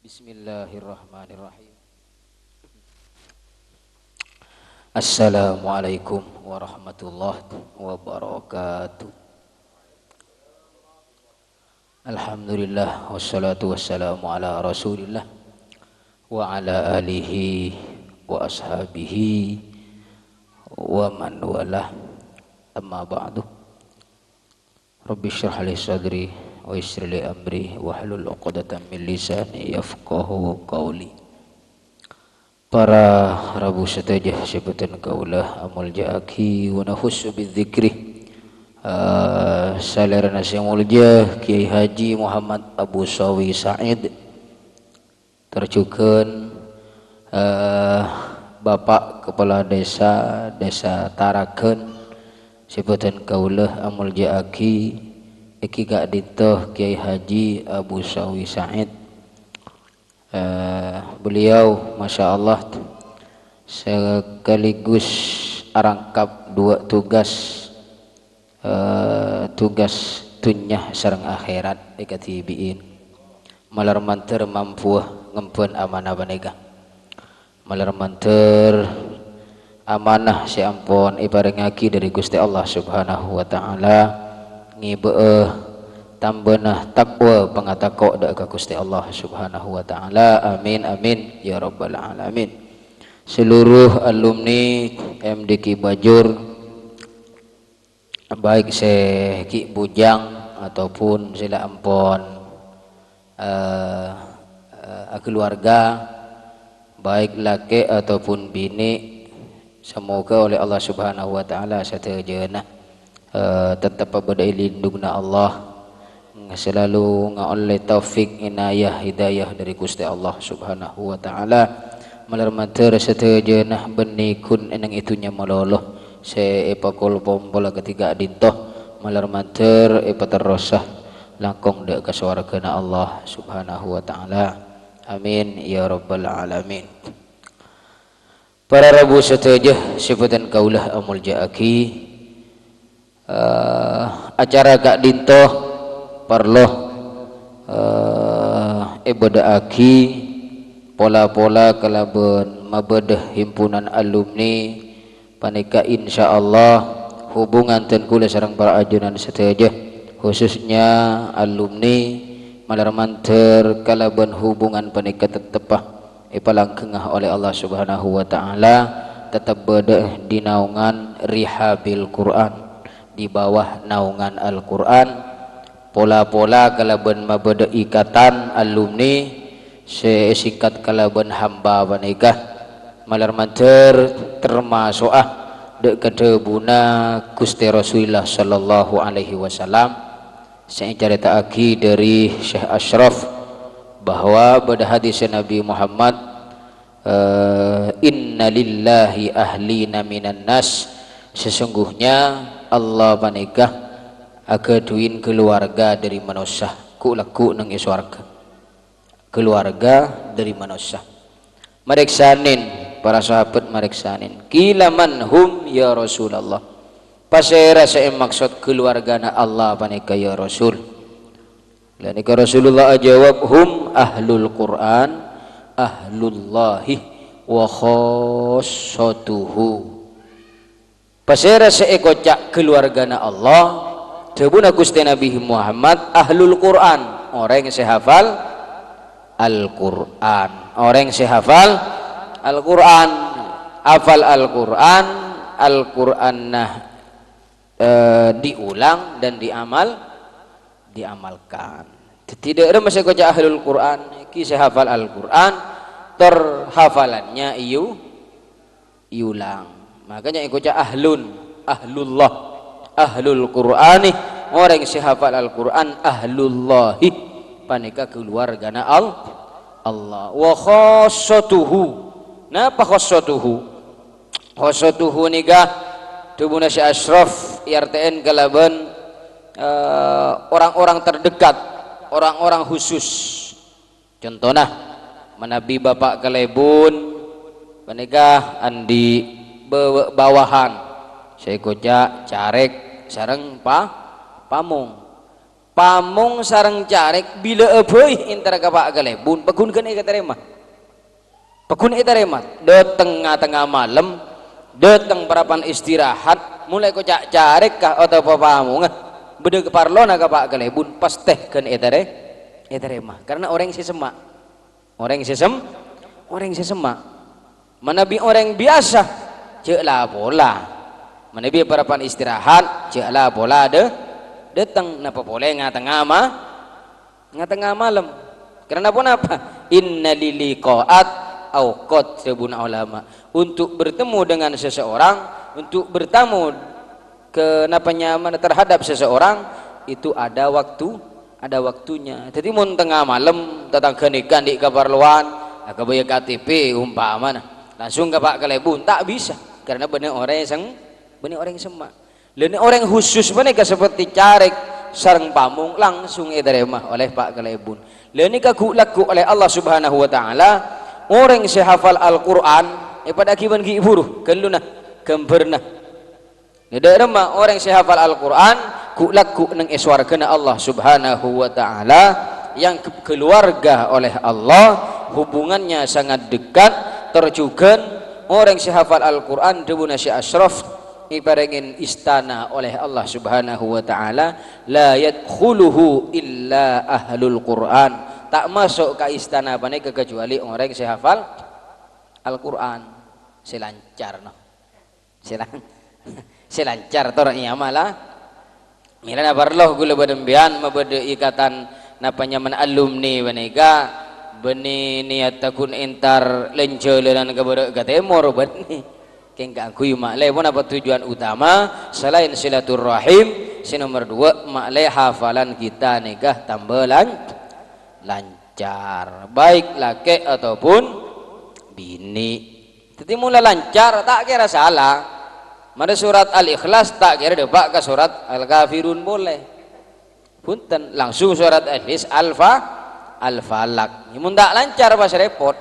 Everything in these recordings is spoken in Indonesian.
Bismillahirrahmanirrahim. Assalamualaikum warahmatullahi wabarakatuh. Alhamdulillah wassalatu wassalamu ala Rasulillah wa ala alihi wa ashabihi wa man walah. Amma ba'du. Rabbi shrah li sadri wa yassir li amri wahlul 'uqdatam min lisani yafqahu qawli. Para rabu satajah syabatan kaulah amal ja'aki wa nahussu bidzikri. Salerana Syekh Mulja Kiai Haji Muhammad Abu Sawi Said terjukeun Bapak Kepala Desa Tarakeun syabatan kaulah amal ja'aki iki gak ditoh Kiai Haji Abu Sawi Said. Beliau Masya Allah sekaligus arangkap dua tugas dunyah sareng akhirat ikatibiin malar manter mampu ngempen amanah banega malar manter amanah si ampun ibarengaki dari Gusti Allah Subhanahu wa taala ngibeuh tambeunah takwa pangatako da ka Gusti Allah Subhanahu wa taala. Amin amin ya rabbal alamin. Seluruh alumni MDQ Bajur baik Ki Bujang ataupun sila ampun keluarga baik laki ataupun bini, semoga oleh Allah Subhanahu wa taala satejeuna tetap pada lindungna Allah selalu ngaoleh taufik inayah hidayah dari Gusti Allah Subhanahu wa taala malar mater satejeunah benikun enang itunya maloloh seepakul pompola ketiga dintoh malar mater terosah langkong dek ka swargana Allah Subhanahu wa taala. Amin ya rabbal alamin. Para rabu satajah sifatan kaulah amul ja'aki acara gak dintoh parloh ibadah aki pola-pola kalaban mabadah himpunan alumni panika insyaallah hubungan ten kula sareng para ajunan satajah khususnya alumni malar manter kalaban hubungan panika tetepah ipalangkeungah oleh Allah Subhanahu wa taala tetap beda di naungan rihabil Quran, di bawah naungan Al-Quran. Pola-pola kalaban mabada ikatan alumni singkat kalaban hamba panikah malar manter termasuk dek kadebuna Gusti Rasulullah sallallahu alaihi wasallam. Saya cerita aki dari Syekh Ashraf bahwa pada hadis Nabi Muhammad inna lillahi ahlina minan nas, sesungguhnya Allah panikah agaduin keluarga dari manusia ku laku nang iswarga, keluarga dari manusia. Mariksanin para sahabat mariksanin kila man hum ya Rasulullah, pasera saya maksud keluargana Allah panikah ya Rasul. Lalu Rasulullah jawab hum ahlul Quran ahlullahi wa khassatuhu. Pasera seekocak keluargana Allah tebuna Gusti Nabi Muhammad ahlul Quran, orang yang sehafal Al-Quran, orang yang sehafal Al-Quran, hafal Al-Quran, Al-Quran diulang dan diamalkan. Tidak ada masa kocak ahlul Quran ki sehafal Al-Quran terhafalannya iulang. Makanya ikut ahlullah ahlul Qur'ani, orang yang hafal Al-Quran ahlullahi panika keluargana Allah. Wa khassatuhu, napa khassatuhu? Khassatuhu nikah tubuna si Ashraf IRTN kalaban orang-orang terdekat, orang-orang khusus. Contohnya menabi bapak kalebun panika andi bawahan saya koja carek sareng pamung pamong sarang carek bila eueuy intara ka Pak Galebun pegunkeun ieu terima pegun ieu terima de tengah-tengah malam datang parapan istirahat mulai kocak carek kah atau pamong bede keparlona ka Pak Galebun pas tehkeun ieu terima karena orang sesemak orang sesemak manabi orang biasa ceuk lah bola manabi parapan istirahat ceuk lah bola datang napa boleh ngatengah malam karena pun apa inna liliqaat auqat sebun ulama untuk bertemu dengan seseorang untuk bertamu kenapa nyaman terhadap seseorang itu ada waktunya jadi mun tengah malam datang kenikan di kaparluan akabaya KTP umpama langsung ke Pak Galebun tak bisa karena bener orang yang semak lain orang khusus mereka seperti carek sareng pamung langsung diterima oleh Pak Galebun lain laku oleh Allah Subhanahu wa taala orang sehafal Al-Qur'an pada akiban ki buruh keluna kemberna diterima orang sehafal Al-Qur'an ku laku nang eswarkeuna Allah Subhanahu wa taala yang keluarga oleh Allah hubungannya sangat dekat terjugan orang sehafal Al-Qur'an debuna si Asyraf iparengin istana oleh Allah Subhanahu wa taala la yadkhuluhu illa ahlul Qur'an tak masuk ke istana panai kecuali orang yang hafal Al-Qur'an selancar no selancar tor iya malah milana barloh gula badembian mabade ikatan napanya man alumni banega beni niat takun entar lenceuleun ka beureu ka temor bani keng ganggu makle pun apa tujuan utama selain silaturahim si nomor 2 makle hafalan kita nikah tambah lancar baik laki ataupun bini jadi mula lancar tak kira salah mana surat Al-Ikhlas tak kira debak ke surat Al-Kafirun boleh punten langsung surat Al-Falaq mun tak lancar pas repot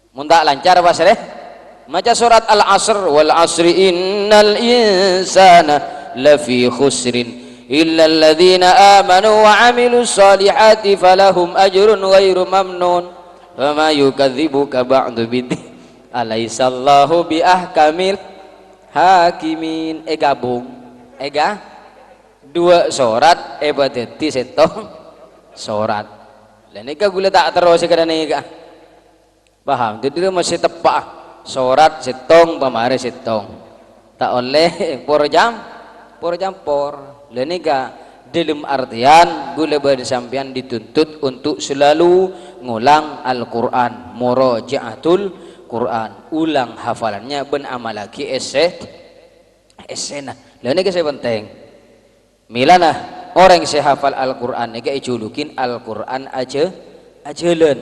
mun tak lancar pas maca surat Al-Asr wal asri innal insana lafi khusrin illa alladhina amanu wa amilus solihati falahum ajrun ghairu mamnun fama yukadzibuka ba'du bid alaisallahu bi ahkamil hakimin gabung dua surat berarti setong surat lain eka gula tak terus kadang eka paham jadi masih tepat surat setong pamare setong tak oleh por lenika dalam artian gula bersampian dituntut untuk selalu ngulang Al-Qur'an murajaatul Qur'an ulang hafalannya ben amal lagi esena lenika saya penting milana orang yang hafal Al-Qur'an nika ijulukin Al-Qur'an ajalan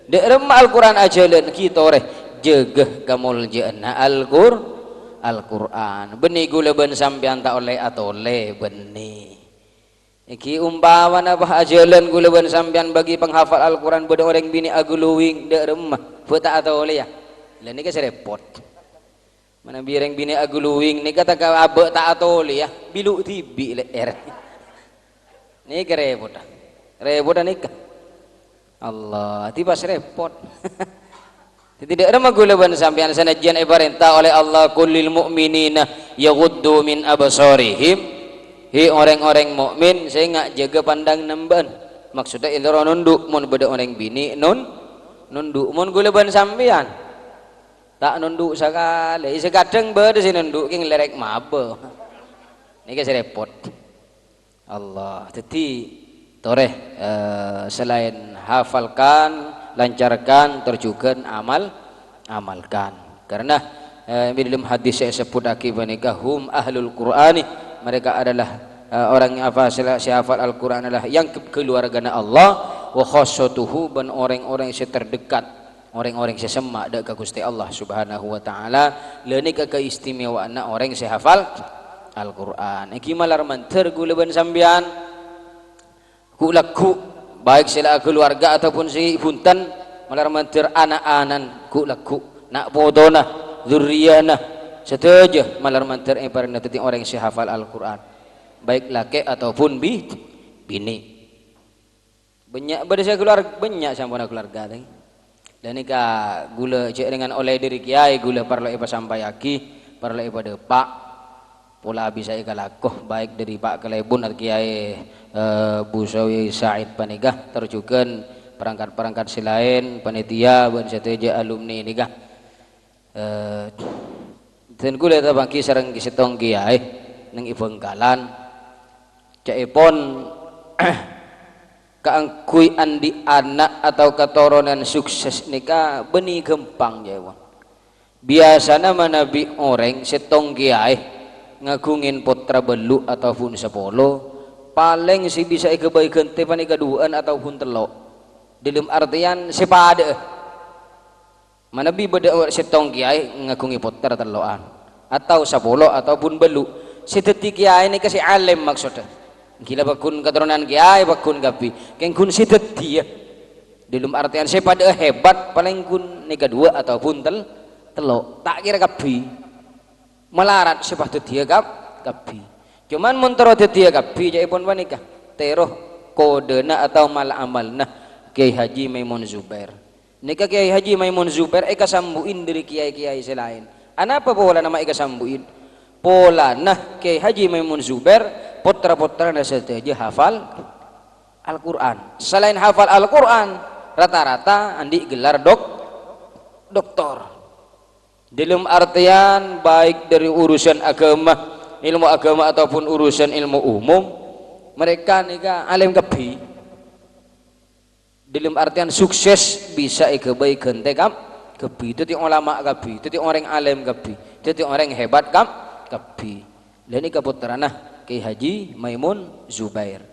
deureum Al-Qur'an ajalan kita reh jegeh kamuljaana Al-Qur'an benih gula ben sampean tak oleh atau oleh benih iki umpama apa ajalan gula ben sampean bagi penghafal Al-Qur'an beda orang bini aguluwing dek remah beta atau oleh ya lain ini repot mana bireng bini aguluwing ni kata ka abe tak atau oleh ya bilu tibi leer ni repot nikah Allah tiba repot tidak ada magulaban sampean sanajan ibarenta oleh Allah kullil mu'minina yaghuddu min absarihim hi orang-orang mukmin saya nggak jaga pandang nemban maksudnya indra nunduk mun beda orang bini nunduk mun gulaban sampean tak nunduk sekali sekadang beda si nunduk king lerek mabe ini kan repot Allah jadi toreh selain hafalkan lancarkan terjugan amalkan karena dalam hadis saya sebut akibat hum ahlul Qur'ani mereka adalah orang yang hafal Al-Qur'an adalah yang keluargana Allah wa khassatuhu dan orang-orang yang terdekat orang-orang yang sesemak dak ka Gusti Allah Subhanahu wa taala leuni ka keistimewaan orang yang hafal Al-Qur'an iki malar manter gulaban sampean ku laku baik sila keluarga ataupun si punten malar mantir anak-anan ku laku nak bodona zurriyana setuju malar mantir ibaratna tadi orang yang hafal Al-Qur'an baik laki ataupun bini banyak berdasar keluarga banyak sampuna keluarga tadi dan ika gula cek dengan oleh diri kiai gula parlo ipa sampai aki parlo ipa depak pola bisa ika lakoh baik dari Pak Kelebun atau kiai Busawi Said panigah terjukan perangkat-perangkat selain panitia ban seteja alumni nikah dan gula tabangki sareng kisetong kiai nang ibengkalan cek ipon kaangkui andi anak atau keturunan sukses nikah beni gempang jawa biasanya manabi orang setong kiai ngagungin putra belu ataupun sepolo paling si bisa ikebaikan tepan ikaduan ataupun telok dalam artian sepada manabi beda setong kiai ngagungi putra teloan atau sepolo ataupun belu seteti kiai ini kasih alim maksudnya gila bakun keturunan kiai bakun gapi keng kun sitet dia dalam artian saya pada hebat paling kun nikah dua ataupun telok tak kira gapi melarat sepatu dia gapi cuman montoro dia gapi jadi pun panikah teroh kodena atau mal amalna Kiai Haji Maimun Zubair nikah Kiai Haji Maimun Zubair eka sambuin dari kiai-kiai selain anapa pola nama eka sambuin pola nah Kiai Haji Maimun Zubair putra-putra saja hafal Al-Quran selain hafal Al-Quran rata-rata andi gelar doktor dalam artian baik dari urusan agama ilmu agama ataupun urusan ilmu umum mereka nikah alim kebi dalam artian sukses bisa ikebaikan tekam kebi itu ulama kebi itu orang alim kebi itu orang hebat kebi dan ini putrana Kiai Haji Maimun Zubair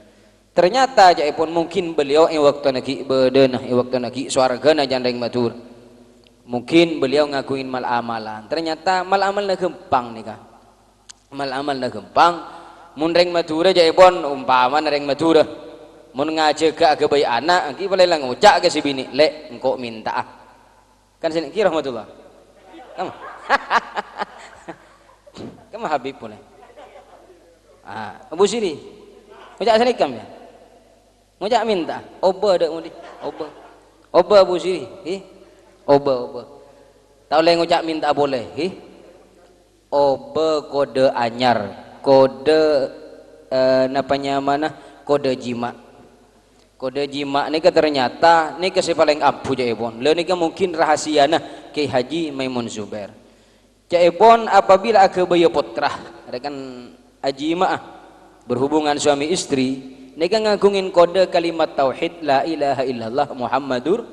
ternyata jaipun mungkin beliau waktu naki bedenah waktu naki suargana jandeng matur mungkin beliau ngakuin mal amalan ternyata mal amal na gempang nih kah mal amal na gempang mun reng matura jaipun umpama reng matura mun ngajak ke agabai anak angki boleh lang ngucak ke si bini le engkau minta kan sini kira rahmatullah kamu Habib boleh Abu Siri ngajak sanikam ya ngajak minta oba ada mudi oba Abu Siri oba tak boleh ngajak minta boleh oba kode anyar kode napanya mana kode jima ini ke ternyata ini ke si paling abu jaipun le ini ke mungkin rahasia nah Kiai Haji Maimun Zubair jaipun apabila akebaya putra ada kan ajima'ah berhubungan suami istri mereka ngagungin kode kalimat tauhid la ilaha illallah Muhammadur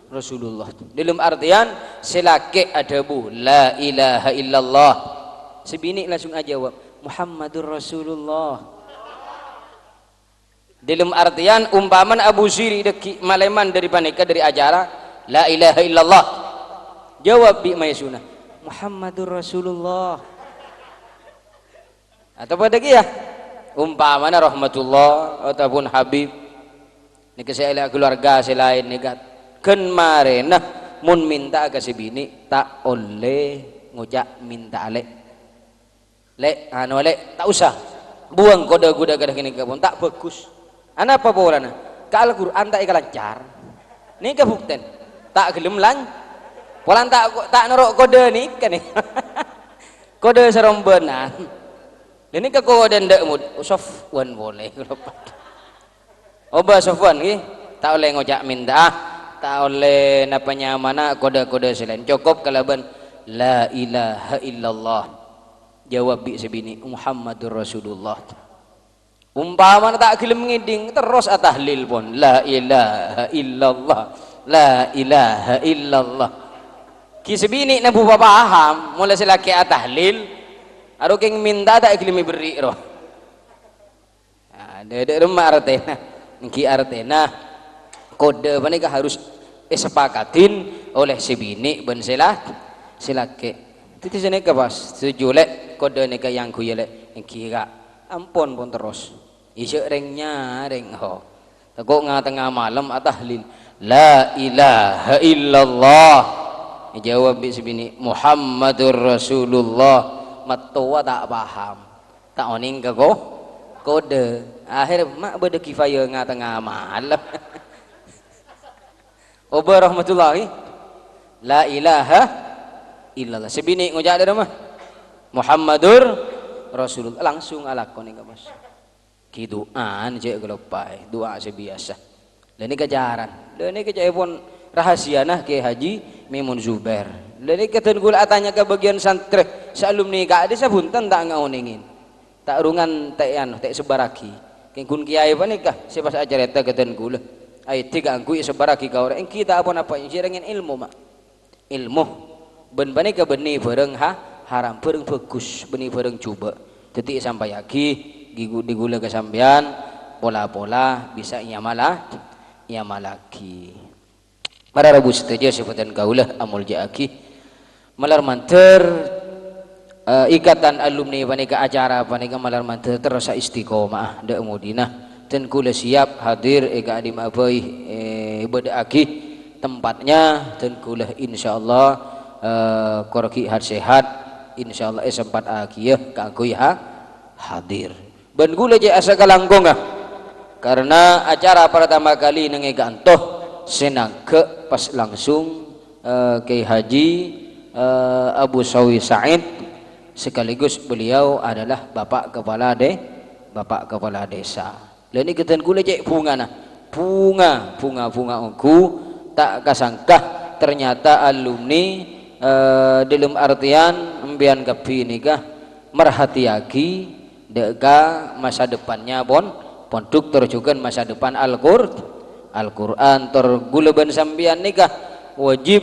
Rasulullah dalam artian selake adabu la ilaha illallah sebini langsung aja jawab Muhammadur Rasulullah dalam artian umpaman Abu Siri deki maleman dari panika dari ajara la ilaha illallah jawab bi maisuna Muhammadur Rasulullah atau pada kia umpamanya rahmatullah ataupun Habib ini kesehatan keluarga selain nikat kemarin mun minta ke si bini tak oleh ngucap minta le tak usah buang kode kuda kada kini pun tak bagus apa bolana ke Al-Quran tak lancar ini kebukten tak gelem lan polan tak norok kode nih kan nih kode serombenan ini kekuatan ndak mud Sofwan boleh oba Sofwan tak oleh ngocak minta tak oleh napanya mana kode-kode selain cukup kalaban la ilaha illallah jawab bi sebini Muhammadur Rasulullah umpama tak gelem ngiding terus atahlil pun la ilaha illallah la ilaha illallah ki sebini nabu paham mulai selaki atahlil aduh keng minta tak kelimi beri roh ada rumah artena niki artena kode panika harus sepakatin oleh si bini ben silake titi sini ke pas setuju lek kode nika yang ku yelek niki kak ampun pun terus isuk rengnya reng ho takut tengah malam atahlil la ilaha illallah jawab si bini Muhammadur Rasulullah matua tak paham tak oning ke kode akhir mak beda kifayah ngatengah malam. Oba rahmatullahi la ilaha illallah sebini ngujak ada mah Muhammadur Rasulullah langsung alakon ini bos kiduan cek gelopai doa sebiasa dan ini kejaran dan ini kecai pun rahasia nah ke Haji Mimun Zubair dan ini ketengul atanya ke bagian santri sealumni kak ada sabuntan tak ngauningin tak rungan tak anu tak sebaraki kengkun kiai apa nikah sepas acara eta ketengul ay tiga angku sebaraki kau orang kita apa yang jirengin ilmu mak ilmu ben bani ke benih bareng haram bareng bagus benih bareng coba detik sampai lagi digula kesambian pola-pola bisa ia malaki para rabu setuju sebutan kaulah amul jaaki malar manter ikatan alumni panika acara panika malar manter terasa istiqomah da mudinah dan kula siap hadir eka adim abai berdaaki tempatnya dan kula insyaallah korki sehat insyaallah sempat akiyah kangkui hadir ben gula je asa kalangkong karena acara pertama kali nengegantoh senang ke pas langsung ke Haji Abu Sawi Said sekaligus beliau adalah bapak kepala desa dan ini keten gula je bunga bunga ungu tak kasangkah ternyata alumni dalam artian embian kepi nikah merhatiaki deka masa depannya pondok terjukan masa depan Al-Quran tergulaban sambian nikah wajib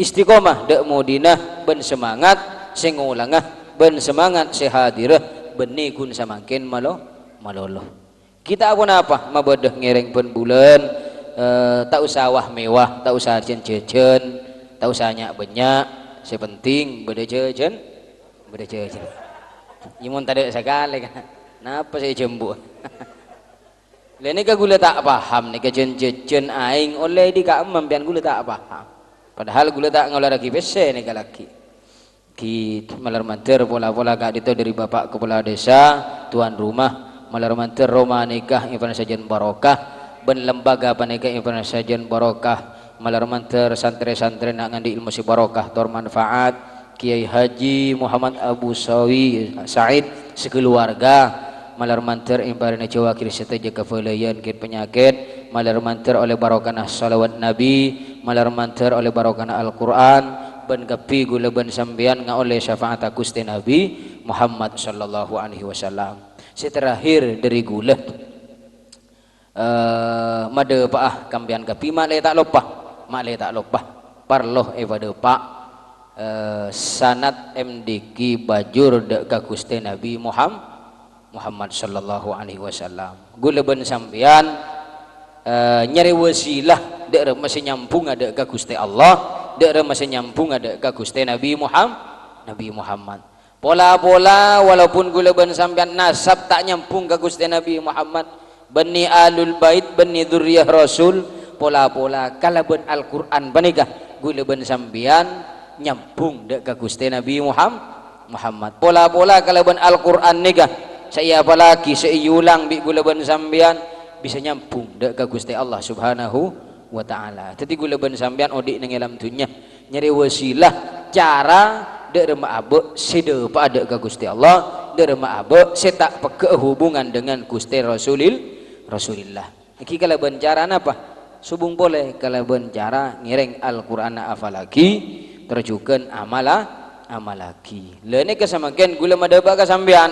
istiqomah dek modinah ben semangat singulangah ben semangat sehadirah benih kun samakin maloloh kita apa mabadah ngereng ben bulan tak usah wah mewah tak usah cen tak usah nyak banyak sepenting beda jajan imun tadi sekali kan napa saya jembu ini ka gula tak paham nih kejen aing oleh di ka membian gula tak paham padahal gula tak ngolah lagi pese nih laki ki malar manter pola-pola kak itu dari bapak kepala desa tuan rumah malar manter Roma nikah ibadah sajian barokah ben lembaga panikah ibadah sajian barokah malar manter santri-santri nak ngandi ilmu si barokah tor manfaat Kiai Haji Muhammad Abu Sawi Said sekeluarga malar manter imparina Jawa kiri seteja kefalayan kir penyakit malar manter oleh barokah salawat Nabi malar manter oleh barokah Al-Quran ban kapi gula ban sambian nga oleh syafaat Gusti Nabi Muhammad sallallahu alaihi wasallam terakhir dari gula made paah kambian kapi mak le tak lupa parloh evade pak sanat MDQ bajur dek ka Gusti Nabi Muhammad sallallahu alaihi wasallam gula ben sampean nyari wasilah dek masih nyambung ada ka Gusti Allah dek masih nyambung ada ka Gusti Nabi Muhammad pola-pola walaupun gula ben sampean nasab tak nyambung ka Gusti Nabi Muhammad bani alul bait bani dzurriyyah rasul pola-pola kalaban Al-Quran panikah gula ben sampean nyambung dek ka Gusti Nabi Muhammad pola-pola kalaban Al-Quran nikah saya apalagi seiulang bi gula ban sambian bisa nyambung dek ka Gusti Allah Subhanahu wa taala tadi gula ban sambian odik nang alam dunya nyari wasilah cara dek rema abe sedepa dek ka Gusti Allah dek rema abe setak peke hubungan dengan Gusti Rasulillah iki kalaban cara apa subung boleh kalaban cara ngireng Al-Quran afalaki terjukan amalaki lene kesamakan gula madaba kasambian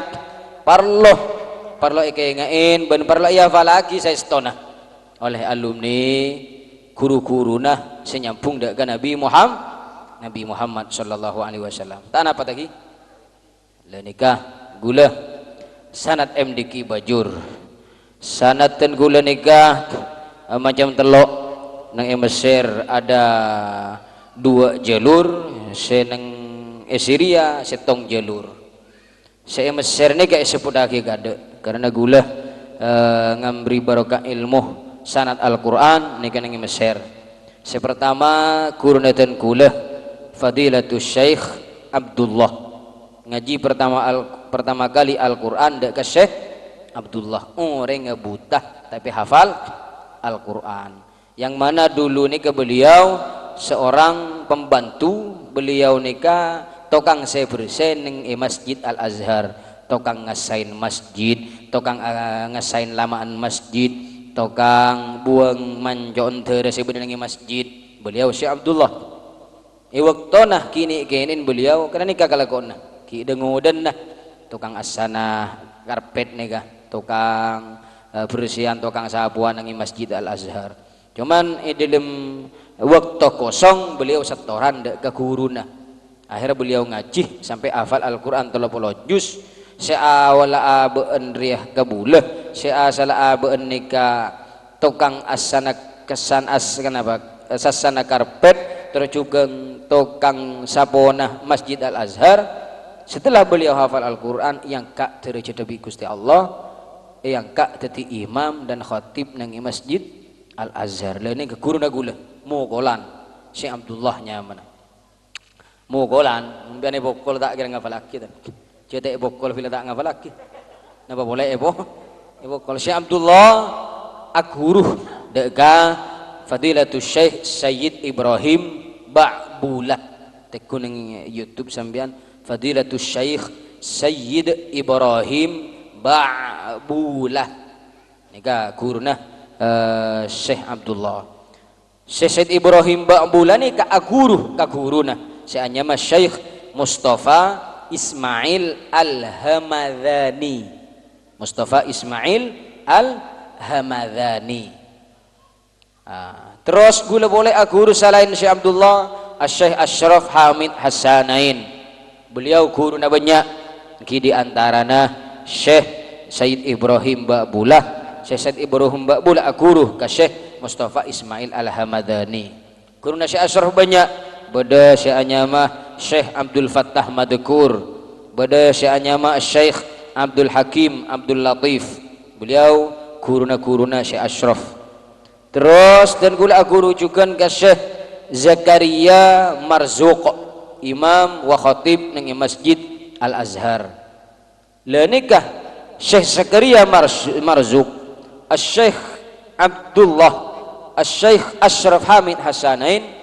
parlo ike ngain ben parlo iya falaki saya stona oleh alumni guru-guruna senyambung dengan Nabi Muhammad sallallahu alaihi wasallam tak apa lagi lenikah gula sanad MDQ bajur sanad ten gula nikah macam telok nang Mesir ada 2 jalur seneng Syria setong jalur saya Mesir ni kayak sepudaki gade karena gula ngambri barokah ilmu sanad Al-Quran ni kan nang Mesir sepertama kurunatan gula Fadilatul Syekh Abdullah ngaji pertama kali Al-Quran dek ke Syekh Abdullah orang buta tapi hafal Al-Quran, yang mana dulu nih ke beliau seorang pembantu beliau nikah tokang bersih ning Masjid Al-Azhar, tokang ngasain masjid, tokang ngasain lamaan masjid, tokang buang manjon terus ning masjid beliau Syekh Abdullah. Waktona kini kenin beliau karena nikah kalakona ki dengodan nah tukang asana karpet nih tukang bersihan tukang sapuan nang Masjid Al-Azhar. Cuman dalam waktu kosong beliau setoran ke guruna. Akhirnya beliau ngaji sampai hafal Al-Quran 30 juz. Seawala abeen riah kabulah, seasala abeen nika tukang asana kesan as kenapa sasana karpet terus juga tukang sapona Masjid Al-Azhar. Setelah beliau hafal Al-Quran yang kak tercedebi Gusti Allah, yang kak teti imam dan khatib nang Masjid Al-Azhar. Lain ke guru nagula mukolan Syekh Abdullah nyaman mukolan biane bokol tak kira ngafal laki cetek bokol bila tak ngafal laki napa boleh bokol Syekh Abdullah akhuruh deka Fadilatul Syekh Sayyid Ibrahim Ba'bulah tekun ning YouTube sampean Fadilatul Syekh Sayyid Ibrahim Ba'bulah nika guruna Syekh Abdullah. Syekh Said Ibrahim Ba'bulah ni kaguruna seanya mas Syekh Mustafa Ismail Al-Hamadani. Mustafa Ismail Al-Hamadani. Terus gula boleh guru selain Syekh Abdullah Syekh Ashraf Hamid Hassanain. Beliau guru na banyak di antarana Syekh Said Ibrahim Ba'bulah. Syekh Said Ibrahim Ba'bulah guru ka Syekh Mustafa Ismail Al-Hamadani. Guru na Syekh Ashraf banyak. Beda Syekh Anyama Syekh Abdul Fattah Madkur. Beda Syekh Anyama Syekh Abdul Hakim Abdul Latif. Beliau guru-na Syekh Ashraf. Terus dan guru juga ke Syekh Zakaria Marzuq, imam wa khatib nang Masjid Al-Azhar. Lenikah Syekh Zakaria Marzuq, Syekh Abdullah, Syekh Ashraf Hamid Hassanain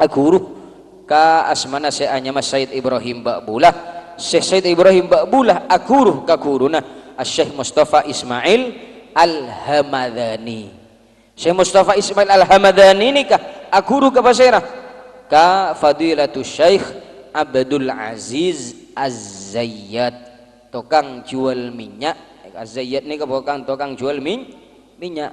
guru ka asmana Syekh Anyama Said Ibrahim Ba'bulah. Syekh Said Ibrahim Ba'bulah guru ka guruna Syekh Mustafa Ismail Al-Hamadani. Syekh Mustafa Ismail Al-Hamadani ini kah guru ka pasera ka Fadilatul Syekh Abdul Aziz Az-Zayyad, tukang jual minyak. Az-Zayyad ini bukan tukang jual minyak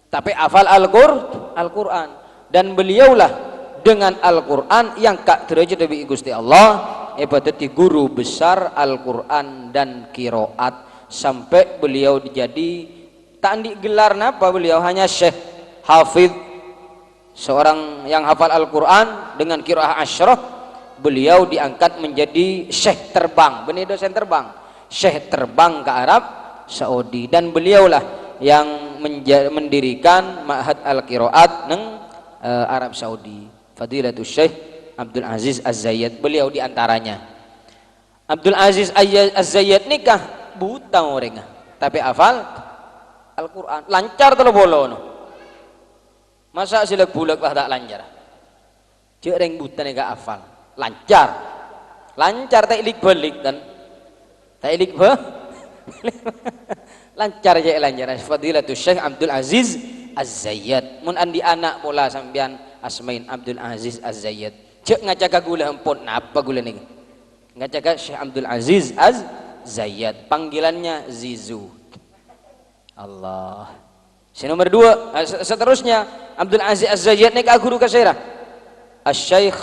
tapi hafal Al-Quran, dan beliaulah dengan Al-Quran yang kak derajat dari Gusti Allah ibadati guru besar Al-Quran dan kiroat sampai beliau jadi tak gelar napa beliau hanya Syekh Hafidh, seorang yang hafal Al-Quran dengan kiroah asyraf. Beliau diangkat menjadi Syekh terbang, benih dosen terbang, Syekh terbang ke Arab Saudi, dan beliaulah yang mendirikan Ma'had Al-Qiraat neng Arab Saudi. Fadilatul Syekh Abdul Aziz Az-Zayyad beliau diantaranya. Abdul Aziz Az-Zayyad nikah buta orangnya tapi hafal Al-Quran lancar telo bolono. Masa silak bulak lah tak lancar. Cek reng buta nih gak hafal lancar tak ilik balik dan tak ilik lancar aja lancar. Fadilatul Syekh Abdul Aziz Az-Zayyad mun andi anak pula sampean asmain Abdul Aziz Az-Zayyad. Cek ngajaga gula empun apa gula nih ngajaga Syekh Abdul Aziz Az-Zayyad, panggilannya Zizu. Allah. Si nomor 2 seterusnya Abdul Aziz Az-Zayyad nih guru kasera Syekh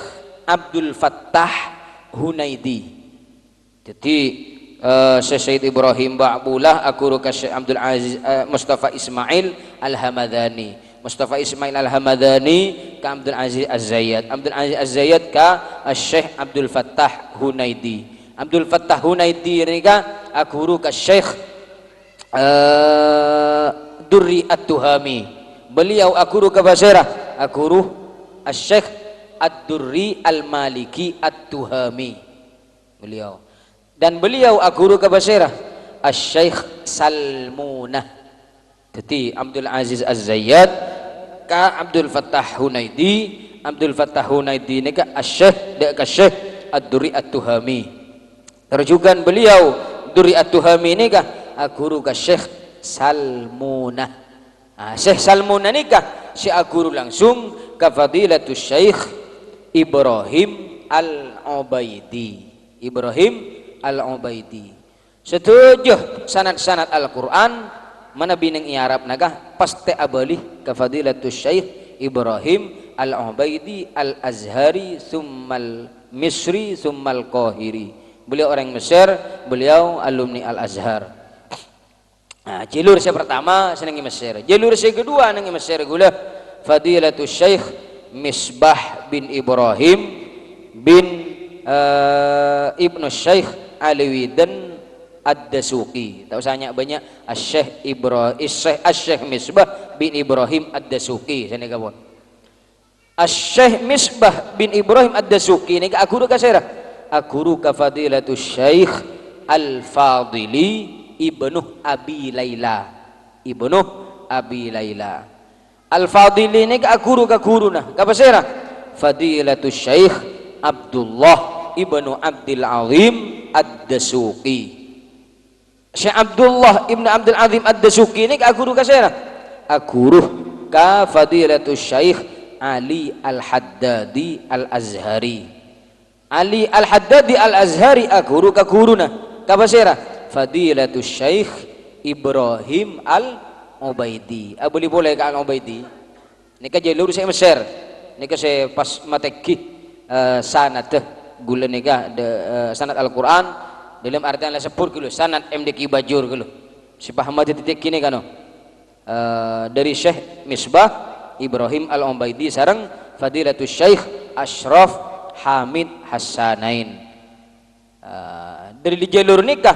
Abdul Fattah Hunaidi. Jadi Syekh Ibrahim Ba'bulah guru ka Syekh Abdul Aziz Mustafa Ismail Al-Hamadani. Mustafa Ismail Al-Hamadani ka Abdul Aziz Az-Zayyad. Abdul Aziz Az-Zayyad ka Syekh Abdul Fattah Hunaidi. Abdul Fattah Hunaidi ini ka guru ka Syekh Durri At-Tuhami. Beliau guru ka basirah guru Syekh Ad-Durri Al-Maliki At-Tuhami beliau. Dan beliau guru ke basirah Asy-Syaikh Salmunah. Jadi Abdul Aziz Az-Zayyad ka Abdul Fattah Hunaidi. Abdul Fattah Hunaidi ini ka Asy-Syaikh dek ka Syekh Ad-Durri At-Tuhami. Rujukan beliau Durri At-Tuhami ini ka guru ka Syekh Salmunah. Syekh Salmunah ini ka si guru langsung ka Fadilatus Syekh Ibrahim Al-Ubaidi. Ibrahim Al-Ubaidi. Setuju sanad-sanad Al-Qur'an mana bineng Arab naga pasti abali ka Fadilatus Syekh Ibrahim Al-Ubaidi Al-Azhari summal Misri summal Qahiri. Beliau orang Mesir, beliau alumni Al-Azhar. Nah, jalur saya pertama senangi Mesir. Jalur saya kedua nengi Mesir gula Fadilatus Syekh Misbah bin Ibrahim bin Ibnu Syekh Alwidan Ad-Dasuqi. Tak usah banyak Asy-Syekh Ibrahim Asy-Syekh Misbah bin Ibrahim Ad-Dasuqi. Saya kabon. Asy-Syekh Misbah bin Ibrahim Ad-Dasuqi ni ka guru ka saya. Guru ka Fadilatus Syekh Al-Fadili Ibnu Abi Laila. Ibnu Abi Laila. Al-Fadili ni ka guru nah. Ka pasira? Fadilatus Syekh Abdullah Ibnu Abdul Azim Ad-Dasuqi. Syekh Abdullah Ibnu Abdul Azim Ad-Dasuqi ni ka guru ka saya. Guru ka Fadilatus Syekh Ali Al-Haddadi Al-Azhari. Ali Al-Haddadi Al-Azhari guru ka guruna ka pasira? Fadilatus Syekh Ibrahim Al-Ubaidi. Boleh ka Al-Ubaidi. Nika jalur saya Mesir. Nika saya pas mateki sanad gula nika sanad Al-Qur'an dalam artian la sepur kilo sanad MDQ Bajur kilo. Si paham titik kini kan dari Syekh Misbah Ibrahim Al-Ubaidi sareng Fadilatus Syekh Ashraf Hamid Hassanain. Dari di jalur nikah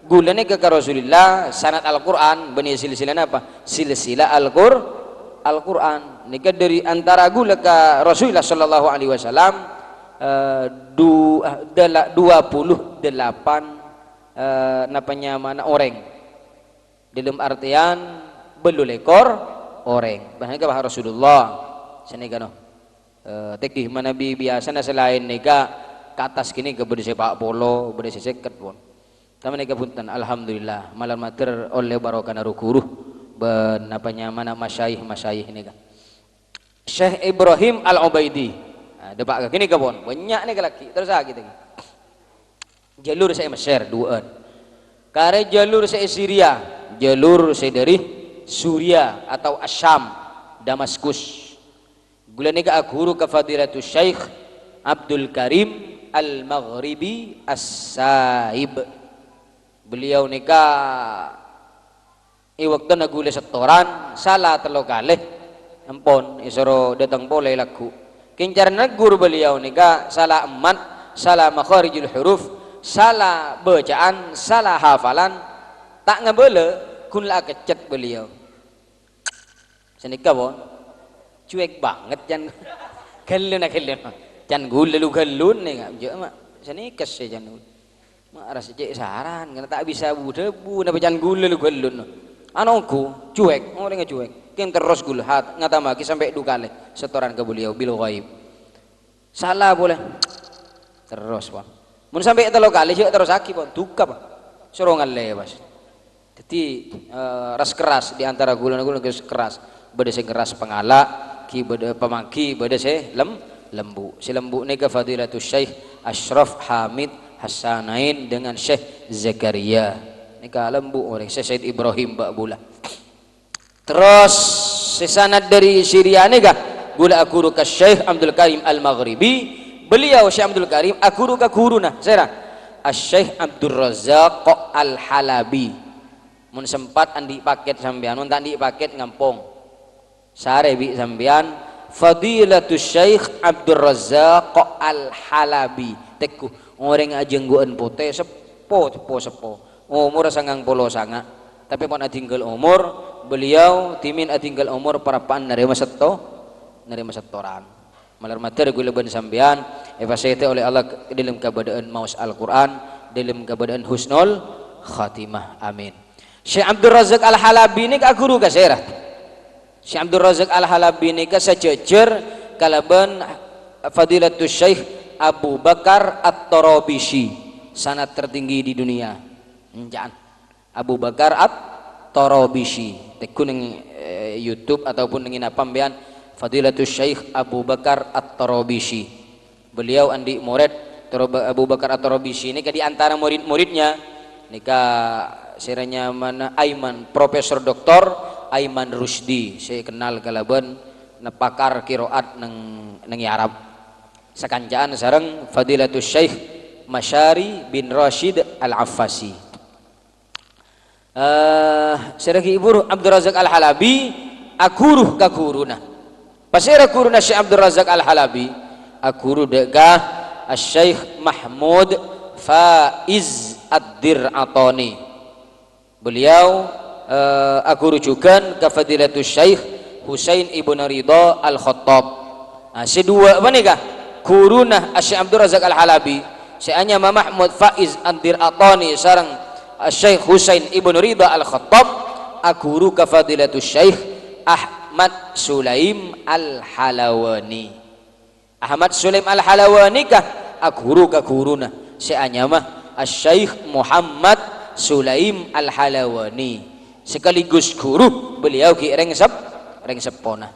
gula nikah ke Rasulullah sanad Al-Quran bani silsilah apa? Silsilah Al-Quran nikah dari antara gula ke Rasulullah sallallahu alaihi wasallam 28 napanya mana orang dalam artian belul ekor orang bahkan ke Rasulullah sini kan tekih mana biasa na selain nikah ke atas kini ke berdiri sepak polo berdiri seket pun tapi nikah punten alhamdulillah malam mater oleh barokah narukuruh benapanya mana masyayikh nikah Syekh Ibrahim Al-Ubaidi depak kini ke pun banyak nih laki terus gitu jalur saya Mesir duaan kare jalur saya Syria jalur saya dari Suria atau Asyam Damaskus gula nika guru ka Fadilatus Syekh Abdul Karim Al-Maghribi As-Saib. Beliau nika waktu na gula setoran salah telo kalih ampun isoro datang boleh laku kincar na guru beliau nika salah emat salah makharijul huruf salah bacaan salah hafalan tak ngabele kun la kecet beliau senika bon cuek banget can galun can galun nih nggak jauh mak sini kesel can mak rasa cek saran karena tak bisa debu napa can galun anakku cuek orang cuek kim terus gula hat ngata maki sampai dukale setoran ke beliau bil ghaib salah boleh terus pon mun sampai telo kali juga terus aki pon duka pon sorongan lewas jadi ras keras di antara gula keras beda sing keras pengala ki beda pemaki beda se lembu si lembu ni ke Fadilatus Syekh Ashraf Hamid Hassanain dengan Syekh Zakaria ni ke lembu oleh Syekh Ibrahim Ba'bula terus sesanad dari Syria ni kah gula akuru ke Syekh Abdul Karim Al-Maghribi beliau Syekh Abdul Karim akuru ke guruna saya Syekh Abdul Razak Al-Halabi mun sempat andi paket sampean mun tak andi paket ngampung sare bi sampean Fadilatus Syekh Abdul Razak Al-Halabi teku orang ajengguan putih sepo umur sangang polo sanga tapi pun atinggal umur beliau timin atinggal umur parapaan narima setoran malar mater gue leban sampean efasete oleh Allah dalam keadaan maus Al-Quran dalam keadaan husnul khatimah. Amin. Syekh Abdul Razak Al-Halabi ini ka guru ka serah. Syekh Abdul Razak Al-Halabi ini ka sajejer kalaban Fadilatul Syekh Abu Bakar At-Tarabishi, sanad tertinggi di dunia. Jangan Abu Bakar At-Tarabishi. Tekun ning YouTube ataupun ning pambean Fadilatul Syekh Abu Bakar At-Tarabishi. Beliau andi murid Abu Bakar At-Tarabishi ini di antara murid-muridnya nika siranya mana Aiman, Profesor Doktor Aiman Rusdi. Saya kenal kalaban nepakar kiroat neng Arab. Sakancaan sareng Fadilatul Syekh Masyari bin Rashid Al-Affasi. Seragi Ibu Abdul Razak Al-Halabi akuruh ka guruna. Pasira guruna Syekh Abdul Razak Al-Halabi akuru degah Syekh Mahmud Faiz Ad-Dir'atani. Beliau aku rujukan ke Fadilatul Syekh Husain ibn Ridha Al-Khattab. Sedua apa nih kah? Guruna Syekh Abdul Razak Al-Halabi, Syekh Mahmud Faiz Ad-Dir'atani sareng Syekh Husain ibn Ridha Al-Khattab. Guru ke Fadilatul Syekh Ahmad Sulaim Al-Halawani. Ahmad Sulaim Al-Halawani kah guru ka guruna Syekh Syekh Muhammad Sulaim Al-Halawani, sekaligus guru beliau ki reng sepona.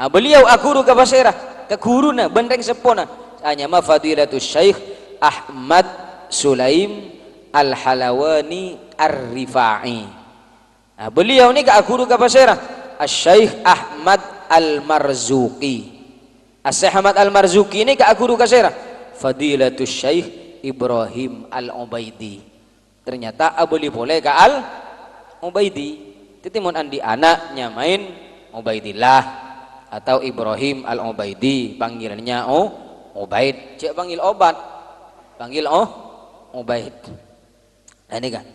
Beliau guru ka basira ka guruna ben reng sepona anyama Fadilatul Syekh Ahmad Sulaim Al-Halawani Ar-Rifai. Beliau ni ka guru ka basira Syekh Ahmad Al-Marzuqi. Syekh Ahmad Al-Marzuqi ini ka guru ka sira Fadilatul Syekh Ibrahim Al-Ubaidi. Ternyata abuli boleh ka Al-Ubaidi. Titimun andi anak nyamain Ubaidillah atau Ibrahim Al-Ubaidi, panggilannya Ubaid. Cek panggil obat, panggil Ubaid. Nah ini kan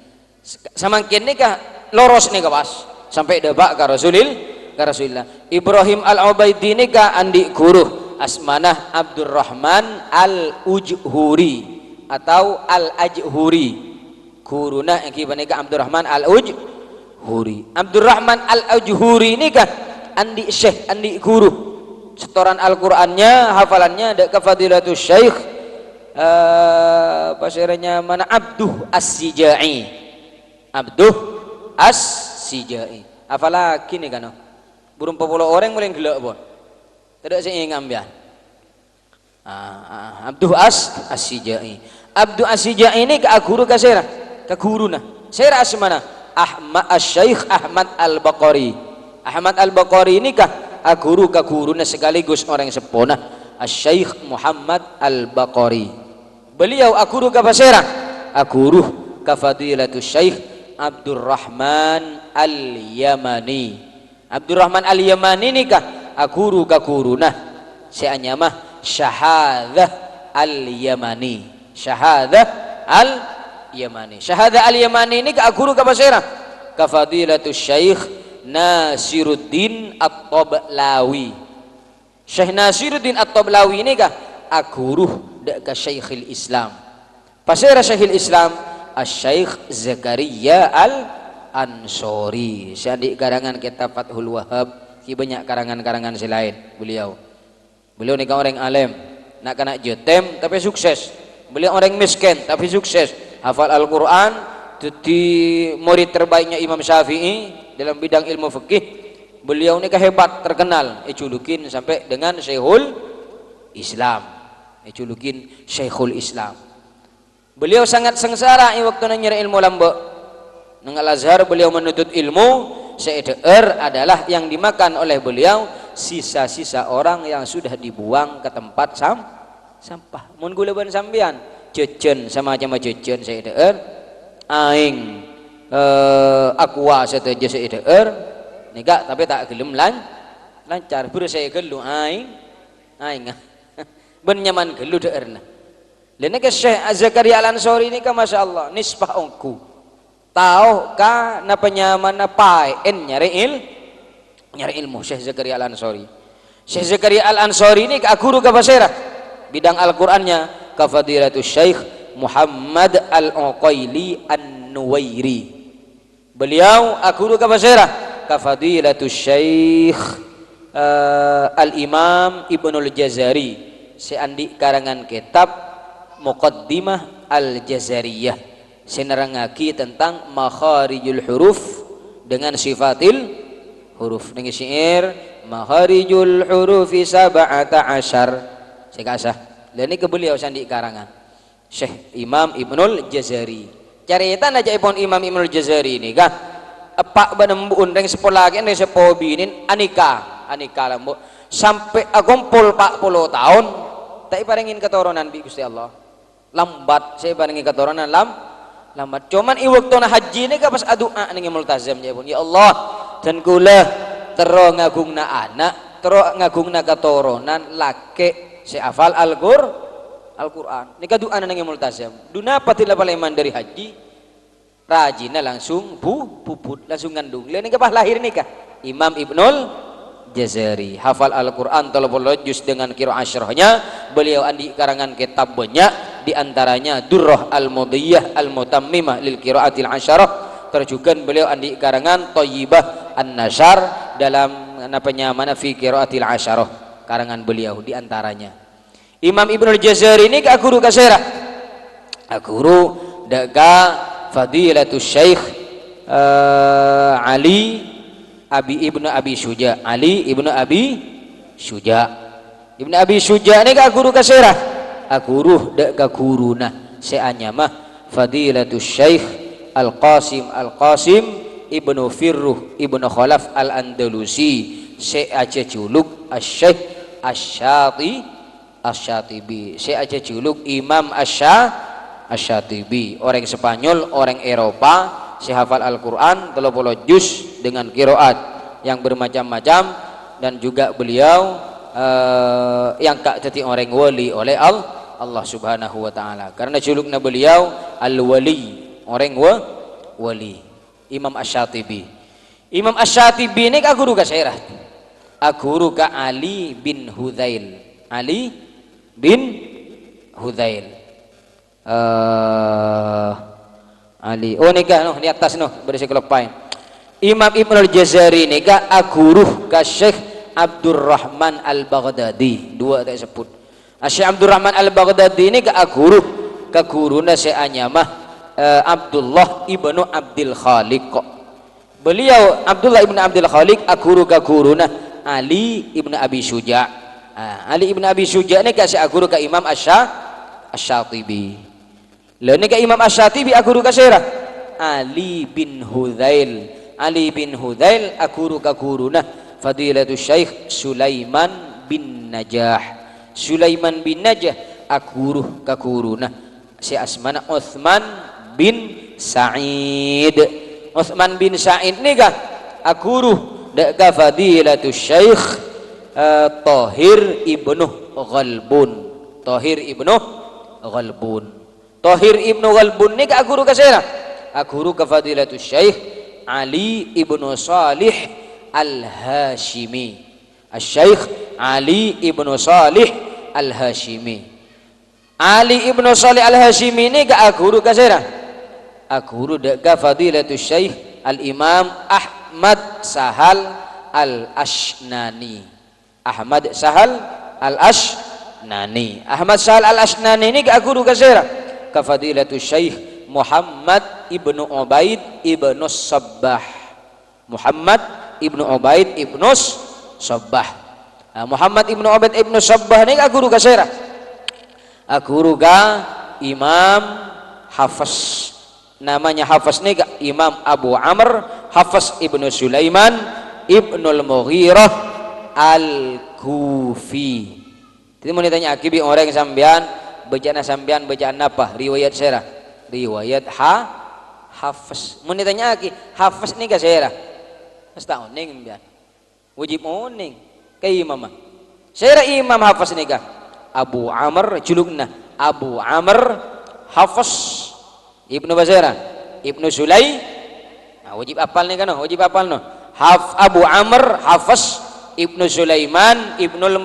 samangkin ini kah loros nih kawas sampai debak ka Rasulillah. Ibrahim Al-Ubaidi ini kah andi guru asmanah Abdurrahman Al-Ujhuri atau Al-Ajhuri. Guruna yang kibane ka Abdurrahman Al-Ujhuri. Abdurrahman Al-Ujhuri ini kan andi syekh, andi guru. Setoran Al-Qur'annya, hafalannya ada ke Fadilatul Syekh pasirnya mana Abduh As-Sijai. Abduh As-Sijai. Apalagi nih kan? Burung 40 orang mulai gelak pun. Tidak saya ngambil. Abduh As-Sijai. Abduh As-Sijai ini ke guru ka sera, ke guruna. Sera asmana Syekh Ahmad Al-Baqari. Ahmad Al-Baqari ini kah guru ka guruna sekaligus orang sepona Syekh Muhammad Al-Baqari. Beliau guru ka pasera, guru ka Fadilatul Syekh Abdurrahman Al-Yamani. Abdurrahman Al-Yamani ini kah guru ka guruna seanyama Syahadah Al-Yamani. Syahadah Al-Yamani. Syahadah Al-Yamani ini ka guru ka pasera ka Fadilatul Syekh Nasiruddin At-Tablawi. Syekh Nasiruddin At-Tablawi ini kah guru ka Syekhul Islam. Pasera Syekhul Islam Syekh Zakaria Al-Ansori. Sadik karangan kitab Fathul Wahhab, ki banyak karangan-karangan selain beliau. Beliau ni kan orang alim, nak kena jetem tapi sukses. Beliau orang miskin tapi sukses. Hafal Al-Qur'an, jadi murid terbaiknya Imam Syafi'i dalam bidang ilmu fikih. Beliau ni hebat, terkenal, julukin sampai dengan Syekhul Islam. Julukin Syekhul Islam. Beliau sangat sengsara waktu nyari ilmu lambak. Nang Al-Azhar beliau menuntut ilmu, seeder adalah yang dimakan oleh beliau sisa-sisa orang yang sudah dibuang ke tempat sampah. Mun gula ban sambian, cecen sama macam cecen seeder, aing aqua seteja seeder, nika tapi tak gelem lancar. Buru saya gelu aing ben nyaman gelu deerna. Lene ke Syekh Zakaria Al-Ansori ini ka masyaallah nisbah ongku. Tahu ka na penyaman na paen nyari ilmu Syekh Zakaria Al-Ansori. Syekh Zakaria Al-Ansori ini ka guru ka basira bidang Al-Qur'annya ka Fadilatul Syekh Muhammad Al-Uqaili An-Nuwairi. Beliau guru ka basira ka fadilatus Syekh Al-Imam Ibnul Jazari seandi karangan kitab Muqaddimah Al-Jazariyah senerangaki tentang makharijul huruf dengan sifatil huruf dengan syair makharijul hurufi sab'ata asyar sekasah dan ini ke beliau sandi karangan Syekh Imam Ibnul Jazari carita aja ipon Imam Ibnul Jazari ini kah pak banembun reng sepolah ini sepobinin anika lambo sampai agompol 40 tahun tak iparengin keturunan bi Gusti Allah lambat saya parengin keturunan lambat cuman waktu na haji ini ka pas adua ning multazam ya pun ya Allah dan kula tero ngagungna anak tero ngagungna keturunan laki si hafal Al-Qur'an nika doa ning multazam duna patila paleman dari haji rajina langsung puput langsung ngandung lain nika bah lahir nika Imam Ibnul Jazari hafal Al-Quran 30 juz dengan qiraah asyrahnya beliau andi karangan kitab banyak diantaranya Durrah Al-Mudiyah Al-Mutammimah lil qiraatil asyarah terjugan beliau andi karangan Thayyibah An-Nasyar dalam apanya mana fi qiraatil asyarah karangan beliau diantaranya Imam Ibnul Jazari ini ka guru kasera guru daga fadilatus Syekh Ali Ibnu Abi Syuja Ali Ibnu Abi Syuja Ibnu Abi Syuja ini ka guru kasera guru dak ka guruna seanya mah fadilatus Syekh Al-Qasim Ibnu Firruh Ibnu Khalaf Al-Andalusi se aja juluk Asy-Syekh Asy-Syatibi se aja juluk Imam Asy-Syatibi orang Spanyol orang Eropa si hafal Al-Quran 30 juz dengan qiraat yang bermacam-macam dan juga beliau yang kak jadi orang wali oleh Allah Subhanahu wa taala karena julukna beliau Al-Wali orang wali Imam Asy-Syatibi ini ka guru ka syairah guru ka Ali bin Hudzail Ali oh nika noh di atas noh berisi kelepain Imam Ibnul Jazari nika guru ka Syekh Abdurrahman Al-Baghdadi dua tak sebut Syekh Abdurrahman Al-Baghdadi ini ka guruna seanya mah Abdullah ibnu Abdul Khaliq beliau Abdullah ibnu Abdul Khaliq guru ka guruna Ali ibnu Abi Syuja Ali ibnu Abi Syuja ini ka si guru ka Imam Asy-Syatibi lalu nika Imam Asy-Syatibi guru ka syairah Ali bin Hudzail guru ka guruna fadilatus Syekh Sulaiman bin Najah guru ka guruna si asmana Utsman bin Sa'id nika guru dak ka fadilatus Syekh Thahir ibnu Ghalbun ni ka guru ka syairah guru ka fadilatus Syekh Ali ibnu Salih Al-Hashimi Syekh Ali ibnu Salih Al-Hashimi Ali ibnu Salih Al-Hashimi ni ka guru ka syairah guru ka fadilatus Syekh Al-Imam Ahmad Sahal Al-Ashnani Ahmad Sahal Al-Ashnani ini ka guru ka syairah ka fadilatus Syekh Muhammad ibnu Ubaid ibnu Sabbah Muhammad ibnu Ubaid ibnu Sabbah ini ka guru ka syairah guru ka Imam Hafiz namanya Hafiz ini ka Imam Abu Amr Hafiz ibnu Sulaiman ibnul Mughirah Al-Kufi jadi mau ditanya akibi orang sambian bacaan apa riwayat syairah riwayat Hafiz mau ditanya aki Hafiz ini ka syairah mesti oning mbian wajib oning kay imam syairah Imam Hafiz ini ka Abu Amr julukna Abu Amr Hafiz ibnu Basirah ibnu Sulay wajib apal nih kan wajib apal no Abu Amr Hafiz ibnu Sulaiman ibnul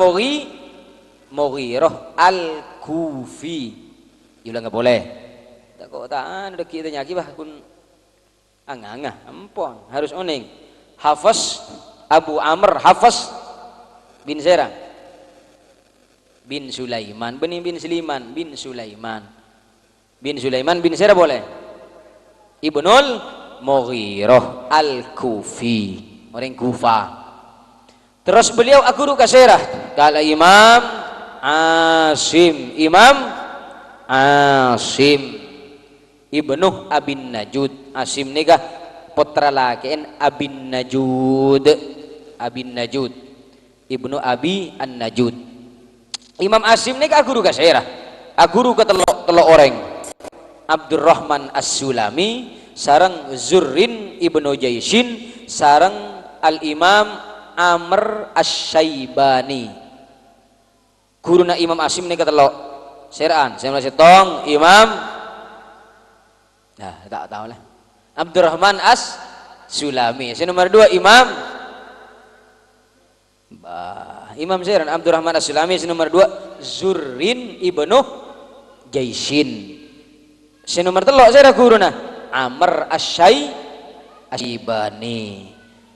Mughirah Al-Kufi juga nggak boleh tak kok tahan udah kita nyaki bah kun angah empon harus oning. Hafs Abu Amr Hafs bin Zera bin Sulaiman bin Sulaiman bin Sulaiman bin Sulaiman bin Zera boleh. Ibnul Mughirah Al-Kufi orang Kufa. Terus beliau guru kasirah kala Imam Asim Ibnu Abin Najud. Asim nikah putra lakiin Abin Najud Ibnu Abi An-Najud. Imam Asim nikah guru kasirah guru ke telok orang Abdurrahman As-Sulami sareng Zurrin Ibnu Jaisin sareng Al-Imam Amr Asy-Syaibani. Guruna Imam Asim nikah telok seraan saya masih tong Imam nah tak tahu lah Abdurrahman As-Sulami. Yang nomor 2 Imam Seran Abdurrahman As-Sulami. Yang nomor 2 Zurrin Ibnu Jaisin. Yang nomor 3 saya guruna Amr Asy-Syaibani.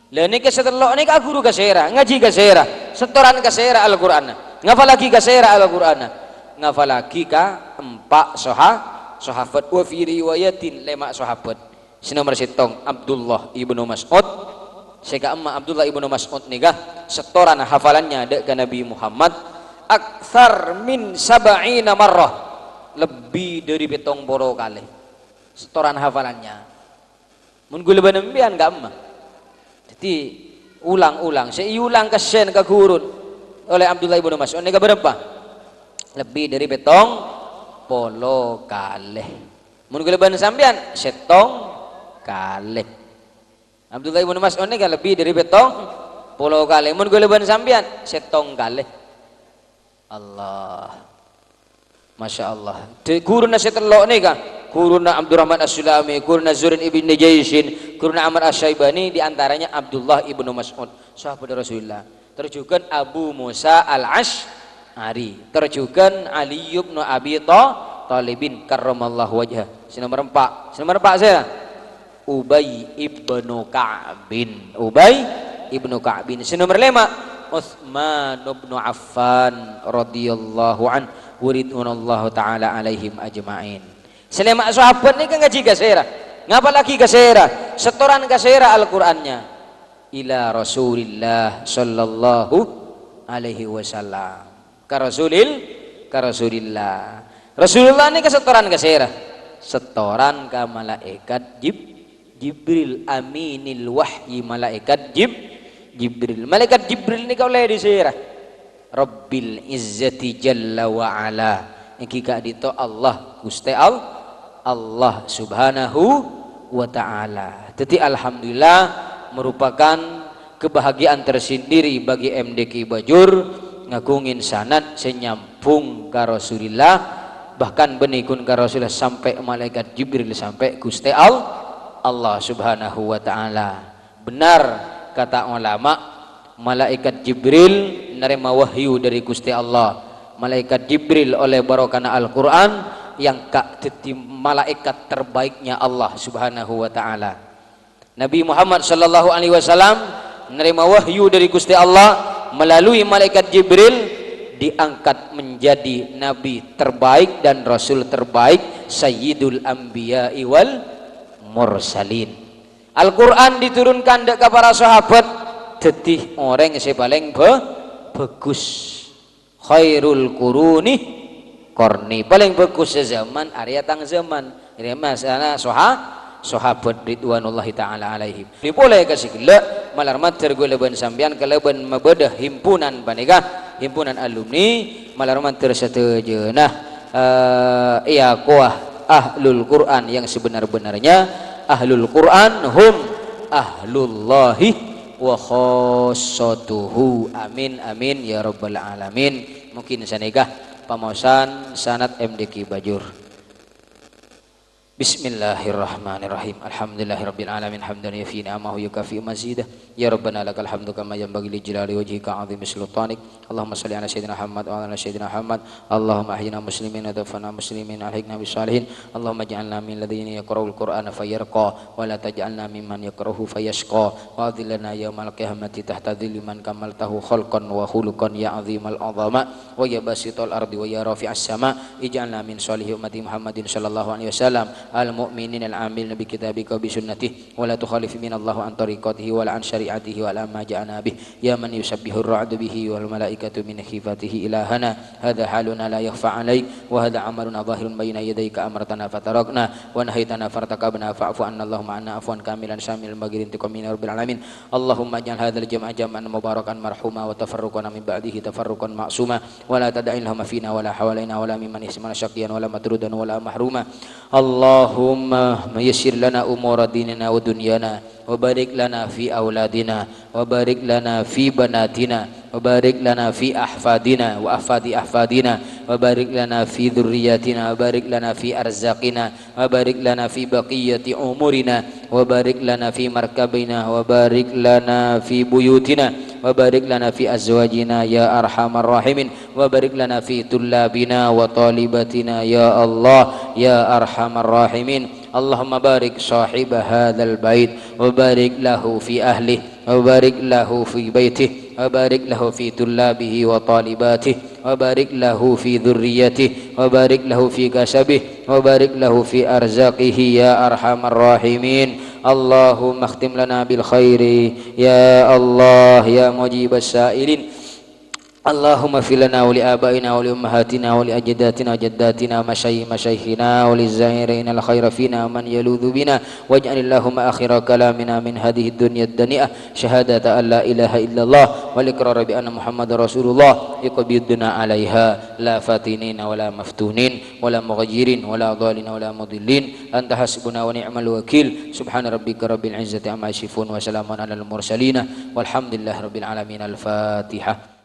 Lah niki setelok niki guru kasera ngaji kasera setoran kasera Al-Qur'an ngafalagi kasera Al-Qur'an ngafalagi ka 4 sahabat wa fi riwayatin 5 sahabat. Nomor 1 Abdullah ibnu Mas'ud. Seka emma Abdullah ibnu Mas'ud nikah setoran hafalannya dek ke Nabi Muhammad aktsar min 70 marrah lebih dari 70 kali setoran hafalannya. Mun gula benembian gak emma. Jadi ulang-ulang saya ulang kesen ke gurun oleh Abdullah ibnu Mas'ud nikah berapa? Lebih dari 70 kali. Mun gula ben sampean 7 kali. Abdullah ibnu Mas'ud nikah lebih dari 70 kali. Mun gula ben sampean 7 kali. Allah. Masya Allah. Guruna setelok nikah guruna Abdurrahman As-Sulami, guruna Zurin ibn Jaisin, guruna Amr Asy-Syaibani, diantaranya Abdullah ibnu Mas'ud sahabat Rasulullah. Terjukan Abu Musa Al-Asy'ari, terjukan Ali ibn Abi Thalibin karramallahu wajhah. Nomor 4 saya Ubay ibnu Ka'bin. Nomor 5 Utsman bin Affan radhiyallahu an waridwanallahu taala alaihim ajmain. Selama sahabat ini kan ngaji kasera ngapa lagi kasera setoran kasera Al-Qur'annya ila Rasulillah sallallahu alaihi wasallam ka Rasulillah Rasulullah ini kesetoran kasera setoran ka malaikat Jibril aminil wahyi malaikat Jibril malaikat Jibril ini kau leh disera Rabbil izzati jalla wa ala iki ka dito Allah Gusti Allah subhanahu wa ta'ala. Jadi alhamdulillah merupakan kebahagiaan tersendiri bagi MDQ Bajur ngagungin sanad senyambung ka Rasulillah bahkan benikun ka Rasulillah sampai malaikat Jibril sampai Gusti Allah subhanahu wa ta'ala. Benar kata ulama malaikat Jibril menerima wahyu dari Gusti Allah. Malaikat Jibril oleh barokana Al-Qur'an yang jadi malaikat terbaiknya Allah subhanahu wa ta'ala. Nabi Muhammad sallallahu alaihi wasallam menerima wahyu dari Gusti Allah melalui malaikat Jibril diangkat menjadi nabi terbaik dan rasul terbaik sayyidul anbiya'i wal mursalin. Al-Qur'an diturunkan ke para sahabat jadi orang yang paling bagus khairul quruni korni paling bagus sezaman area tang zaman ini masalah sahabat ridwanullahi taala alaihim. Ini boleh kasih gila malarmat tergulaban sambian kalaban mabedah himpunan panikah himpunan alumni malarmat tersetuju. Nah iya kuah ahlul Quran yang sebenar-benarnya ahlul Quran hum ahlullahi wa khassatuhu. Amin amin ya rabbal alamin. Mungkin sanegah pamasan sanad MDQ Bajur. Bismillahirrahmanirrahim. Alhamdulillahirabbil alamin hamdan yafi ni'amahu yukafi mazidah. Ya rabbana lakal hamdu kama yanbaghi li jalali wajhika 'azimi sultanik. Allahumma shalli ala sayyidina Muhammad wa ala sayyidina Muhammad. Allahumma ahyina muslimin wa tawafana muslimin alhiqna bis salihin. Allahumma ij'alna min ladzina yaqra'ul qur'ana fayarqa wa la taj'alna mimman yaqra'uhu fayashqa. Wa adhillana yaumal qiyamati tahta dhilli man kamaltahu khalqan wa khuluqan ya 'azimal 'azama wa ya basital ardi wa ya rafi'as sama. Ij'alna min shalihi ummati Muhammadin sallallahu alaihi wasallam al-mu'minin al-amilin bi kitabika bi sunnatihi wa la tukhalif min Allahu an tariqatihi wa la an syari'atihi wa la ma ja'ana bih ya man yusabbihu ar-ra'du bihi wal malaikatu min khifatihi ilahana hadha haluna la yakhfa 'alaik wa hadha amaluna zahirun bayna yadayka amartana fatarakna wa nahaytana fartakabna fa'fu anna Allahumma anna afwan kamilan syamilan baghirin tiqamina rabbil alamin. Allahumma ij'al hadzal jam'a jam'an mubarakan marhuma wa tafarruqana min ba'dihi tafarruqan ma'suma wa la tad'il lahum fina wa la hawalaina wa la mimman ismana syaqiyan wa la matrudan wa la mahruma. Allahumma yassir lana umura dinina wa dunyana wa barik lana fi auladina wa barik lana fi banatina wa barik lana fi ahfadina wa ahfadi ahfadina wa barik lana fi dhurriyyatina wa barik lana fi arzaqina wa barik lana fi baqiyati umurina wa barik lana fi markabina wa barik lana fi buyutina wa barik lana fi azwajina ya arhamar rahimin wa barik lana fi tullabina wa talibatina ya Allah ya arhamar rahimin. Allahumma barik sahib hadzal bait wa barik lahu fi ahlihi wa barik lahu fi baitihi wa barik lahu fi tullabihi wa talibatihi wa barik lahu fi dhurriyyatihi wa barik lahu fi kasabihi wa barik lahu fi arzaqihi ya arhamar rahimin. Allahumma khtim lana bil khairi ya Allah ya mujibas sa'ilin. Allahumma fil lana wa li abaina wa li ummahatina wa li ajdatina wa jaddatina wa masyayikhina wa li zairina al khaira fina man yaludhu bina waj'al Allahumma akhira kalamina min hadhihi dunya ad-dani'ah syahadata an la ilaha illallah wal iqrar bi anna Muhammadar Rasulullah iqbidna 'alaiha la fatinina wa la maftunin wa la mughayyirin wa la dhalin wa la mudillin anta hasbuna wa ni'mal wakil subhana rabbika rabbil izzati amma yasifun wa salamun alal mursalin walhamdulillahi rabbil alamin. Al-Fatihah.